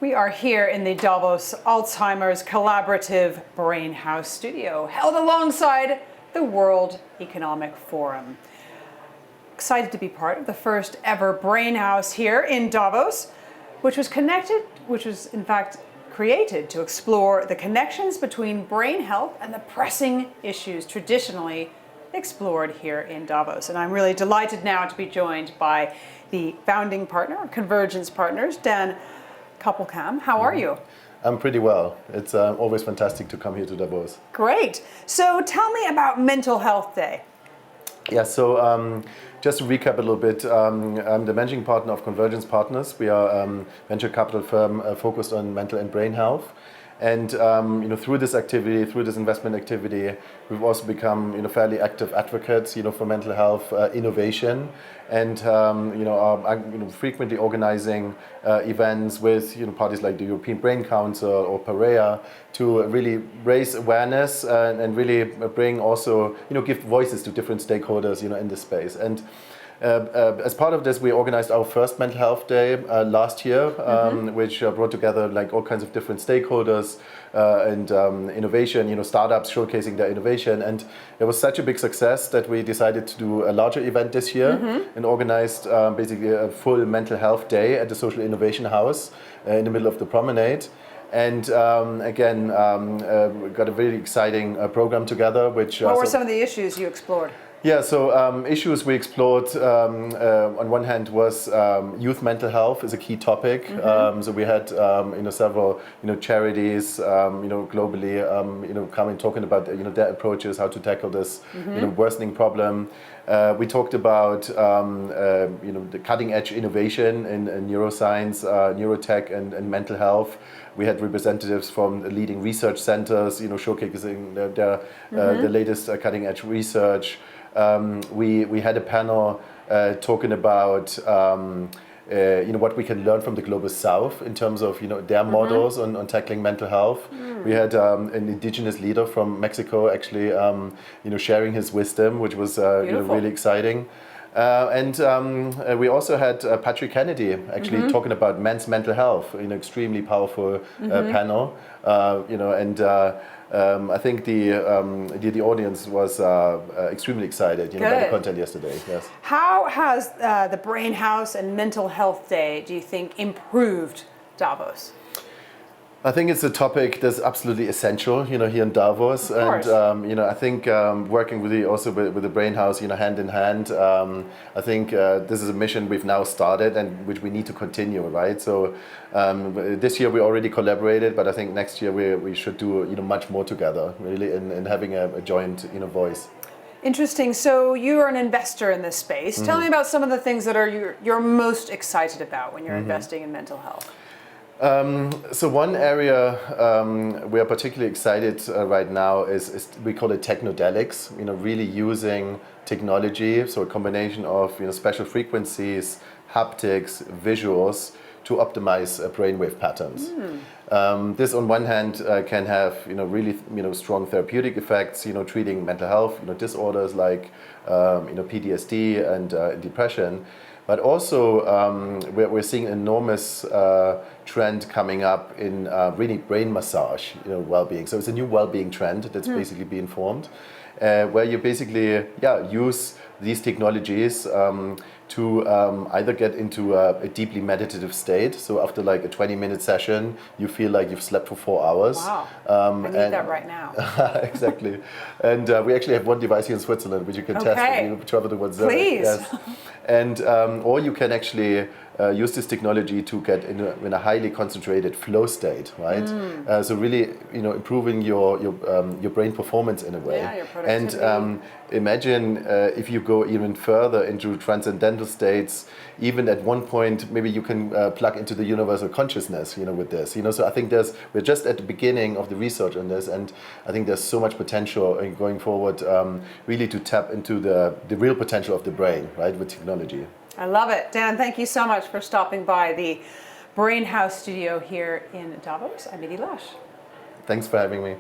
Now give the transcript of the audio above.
We are here in the Davos Alzheimer's Collaborative Brain House studio, held alongside the World Economic Forum. Excited to be part of the first ever Brain House here in Davos, which was in fact created to explore the connections between brain health and the pressing issues traditionally explored here in Davos. And I'm really delighted now to be joined by the founding partner, Convergence Partners, Dan Koppelkamp. How are you? I'm pretty well. It's always fantastic to come here to Davos. Great. So tell me about Mental Health Day. Yeah, so just to recap a little bit, I'm the managing partner of Convergence Partners. We are a venture capital firm focused on mental and brain health. And through this activity, through this investment activity, we've also become fairly active advocates for mental health innovation, and are frequently organizing events with parties like the European Brain Council or Perea to really raise awareness and really bring also give voices to different stakeholders in this space. And as part of this, we organized our first Mental Health Day last year, which brought together all kinds of different stakeholders and innovation, startups showcasing their innovation. And it was such a big success that we decided to do a larger event this year and organized basically a full Mental Health Day at the Social Innovation House in the middle of the promenade. And we got a really exciting program together. What were some of the issues you explored? Yeah, so issues we explored on one hand was youth mental health is a key topic. So we had several charities globally come and talking about their approaches, how to tackle this worsening problem. We talked about the cutting edge innovation in neuroscience, neurotech, and mental health. We had representatives from leading research centers, showcasing the latest cutting edge research. We had a panel talking about what we can learn from the Global South in terms of their models on tackling mental health. We had an indigenous leader from Mexico actually sharing his wisdom, which was really exciting. And we also had Patrick Kennedy actually talking about men's mental health in an extremely powerful panel. I think the audience was extremely excited by the content yesterday. Yes. How has the Brain House and Mental Health Day, do you think, improved Davos? I think it's a topic that's absolutely essential, here in Davos, and I think working with the Brain House, hand in hand. I think this is a mission we've now started and which we need to continue, right? So this year we already collaborated, but I think next year we should do much more together, really, in having a joint voice. Interesting. So you are an investor in this space. Tell me about some of the things that you're most excited about when you're investing in mental health. So one area we are particularly excited right now is we call it technodelics. Really using technology, so a combination of special frequencies, haptics, visuals to optimize brainwave patterns. This on one hand can have really strong therapeutic effects, treating mental health disorders like PTSD and depression. But also, we're seeing an enormous trend coming up in really brain massage, well-being. So it's a new well-being trend that's basically being formed, where you basically use these technologies to either get into a deeply meditative state. So after like a 20-minute session, you feel like you've slept for 4 hours. Wow, I need that right now. Exactly. And we actually have one device here in Switzerland which you can test when you travel towards Zurich. Please. Yes. And or you can actually use this technology to get in a highly concentrated flow state, right? So really, improving your brain performance in a way. Yeah, your productivity. And imagine if you go even further into transcendental states, even at one point, maybe you can plug into the universal consciousness, with this. So I think we're just at the beginning of the research on this, and I think there's so much potential going forward, really to tap into the real potential of the brain, right, with technology. I love it. Dan, thank you so much for stopping by the Brain House studio here in Davos. I'm Edie Lash. Thanks for having me.